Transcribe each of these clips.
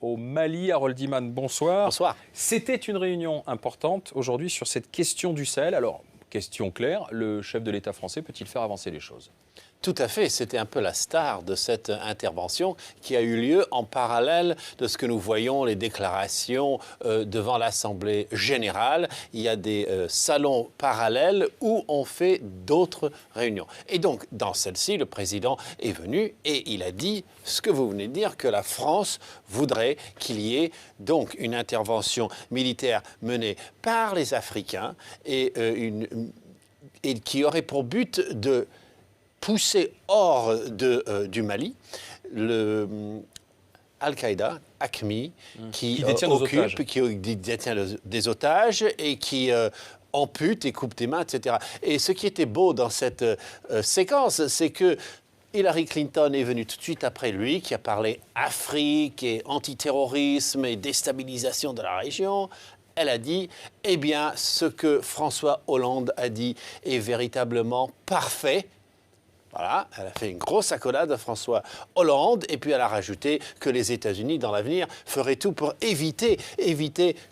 au Mali. Harold Iman, bonsoir. Bonsoir. C'était une réunion importante aujourd'hui sur cette question du Sahel. Alors, question claire, le chef de l'État français peut-il faire avancer les choses ? Tout à fait, c'était un peu la star de cette intervention qui a eu lieu en parallèle de ce que nous voyons, les déclarations devant l'Assemblée générale. Il y a des salons parallèles où on fait d'autres réunions. Et donc, dans celle-ci, le président est venu et il a dit ce que vous venez de dire, que la France voudrait qu'il y ait donc une intervention militaire menée par les Africains et qui aurait pour but de poussé hors du Mali, Al-Qaïda, AQMI, qui détient des otages et qui ampute et coupe des mains, etc. Et ce qui était beau dans cette séquence, c'est que Hillary Clinton est venue tout de suite après lui, qui a parlé Afrique et antiterrorisme et déstabilisation de la région. Elle a dit, eh bien, ce que François Hollande a dit est véritablement parfait. Voilà, elle a fait une grosse accolade à François Hollande et puis elle a rajouté que les États-Unis, dans l'avenir, feraient tout pour éviter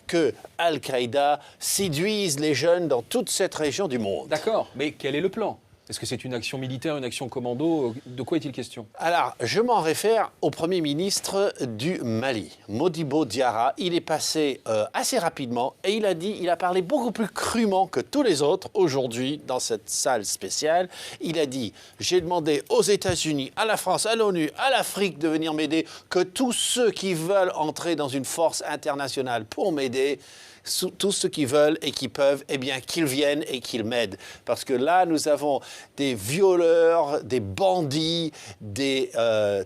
que Al-Qaïda séduise les jeunes dans toute cette région du monde. D'accord, mais quel est le plan ? Est-ce que c'est une action militaire, une action commando ? De quoi est-il question ? Alors, je m'en réfère au Premier ministre du Mali, Modibo Diarra. Il est passé assez rapidement et il a parlé beaucoup plus crûment que tous les autres aujourd'hui dans cette salle spéciale. Il a dit « J'ai demandé aux États-Unis, à la France, à l'ONU, à l'Afrique de venir m'aider, que tous ceux qui veulent entrer dans une force internationale pour m'aider, tous ceux qui veulent et qui peuvent, eh bien, qu'ils viennent et qu'ils m'aident. Parce que là, nous avons des violeurs, des bandits, des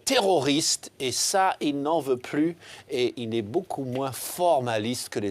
terroristes, et ça, il n'en veut plus, et il est beaucoup moins formaliste que les